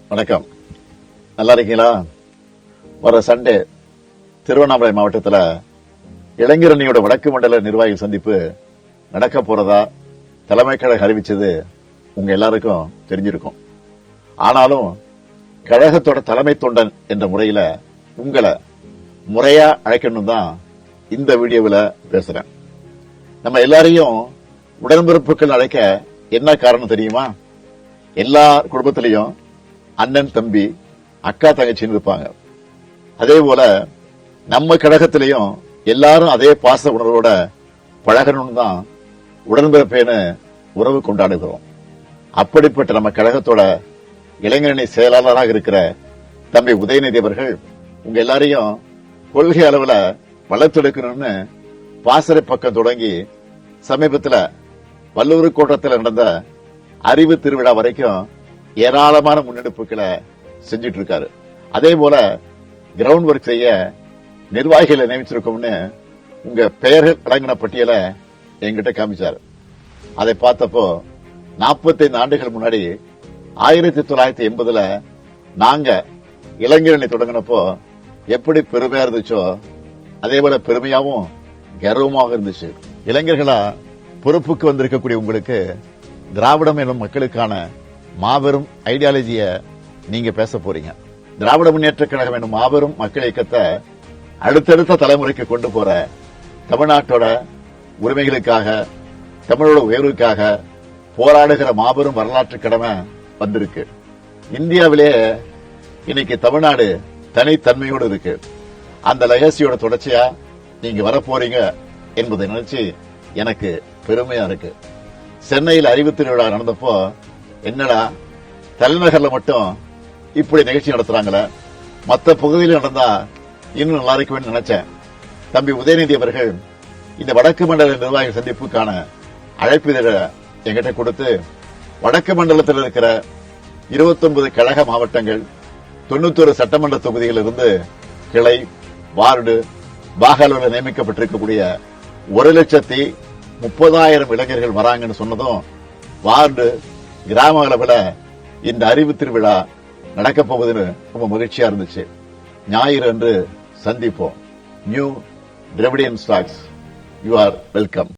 வணக்கம். நல்லா இருக்கீங்களா? வர சண்டே திருவண்ணாமலை மாவட்டத்தில் இளைஞரணியோட வடக்கு மண்டல நிர்வாகி சந்திப்பு நடக்க போறதா தலைமை கழகம் அறிவிச்சது உங்க எல்லாருக்கும் தெரிஞ்சிருக்கும். ஆனாலும் கழகத்தோட தலைமை தொண்டன் என்ற முறையில உங்களை முறையா அழைக்கணும் தான் இந்த வீடியோவில் பேசுறேன். நம்ம எல்லாரையும் உடன்பிறப்புகள் அழைக்க என்ன காரணம் தெரியுமா? எல்லா குடும்பத்திலையும் அண்ணன் தம்பி அக்கா தங்கச்சின்னு இருப்பாங்க. அதே போல நம்ம கழகத்திலையும் எல்லாரும் அதே பாச உணர்வோட பழகணும்னு தான் உடன்பிறப்பேன்னு உறவு கொண்டாடுகிறோம். அப்படிப்பட்ட நம்ம கழகத்தோட இளைஞரணி செயலாளராக இருக்கிற தம்பி உதயநிதி அவர்கள் உங்க எல்லாரையும் கொள்கை அளவுல வளர்த்தெடுக்கணும்னு பாசறை பக்கம் தொடங்கி சமீபத்தில் வல்லூர் கோட்டத்தில் நடந்த அறிவு திருவிழா வரைக்கும் ஏராளமான முன்னெடுப்புகளை செஞ்சிட்டு இருக்காரு. அதே போல கிரவுண்ட் ஒர்க் செய்ய நிர்வாகிகளை நியமிச்சிருக்கோம்னு உங்க பெயர்கள் அடங்கின பட்டியலை என்கிட்ட காமிச்சாரு. அதை பார்த்தப்போ 45 ஆண்டுகள் முன்னாடி 1980 நாங்க இளைஞரணி தொடங்கினப்போ எப்படி பெருமையா இருந்துச்சோ அதே போல பெருமையாவும் கர்வமாக இருந்துச்சு. இளைஞர்களா பொறுப்புக்கு வந்திருக்கக்கூடிய உங்களுக்கு திராவிடம் எனும் மக்களுக்கான மாபெரும் ஐடியாலஜிய நீங்க பேச போறீங்க. திராவிட முன்னேற்ற கழகம் எனும் மாபெரும் மக்கள் இயக்கத்தை அடுத்தடுத்த தலைமுறைக்கு கொண்டு போற தமிழ்நாட்டோட உரிமைகளுக்காக தமிழோட உயர்வுக்காக போராடுகிற மாபெரும் வரலாற்று கடமை வந்திருக்கு. இந்தியாவிலே இன்னைக்கு தமிழ்நாடு தனித்தன்மையோடு இருக்கு. அந்த லெகசியோட தொடர்ச்சியா நீங்க வரப்போறீங்க என்பதை நினைச்சு எனக்கு பெருமையா இருக்கு. சென்னையில் அறிவு திருவிழா நடந்தப்போ என்னடா தலைநகர்ல மட்டும் இப்படி நிகழ்ச்சி நடத்துறாங்களே, மற்ற பகுதியில் நடந்தா இன்னும் நல்லா இருக்குன்னு நினைச்சேன். தம்பி உதயநிதி அவர்கள் இந்த வடக்கு மண்டல நிர்வாகி சந்திப்புக்கான அழைப்பிதழ என்கிட்ட கொடுத்து வடக்கு மண்டலத்தில் இருக்கிற 29 கழக மாவட்டங்கள் 91 சட்டமன்ற தொகுதியில் இருந்து கிளை வார்டு பாகலூரில் நியமிக்கப்பட்டிருக்கக்கூடிய 1,30,000 இளைஞர்கள் வராங்கன்னு சொன்னதும் வார்டு கிராம அளவில் இந்த அறிவு திருவிழா நடக்க போகுதுன்னு ரொம்ப மகிழ்ச்சியா இருந்துச்சு. ஞாயிறு அன்று சந்திப்போம். New Dravidian stocks, you are welcome.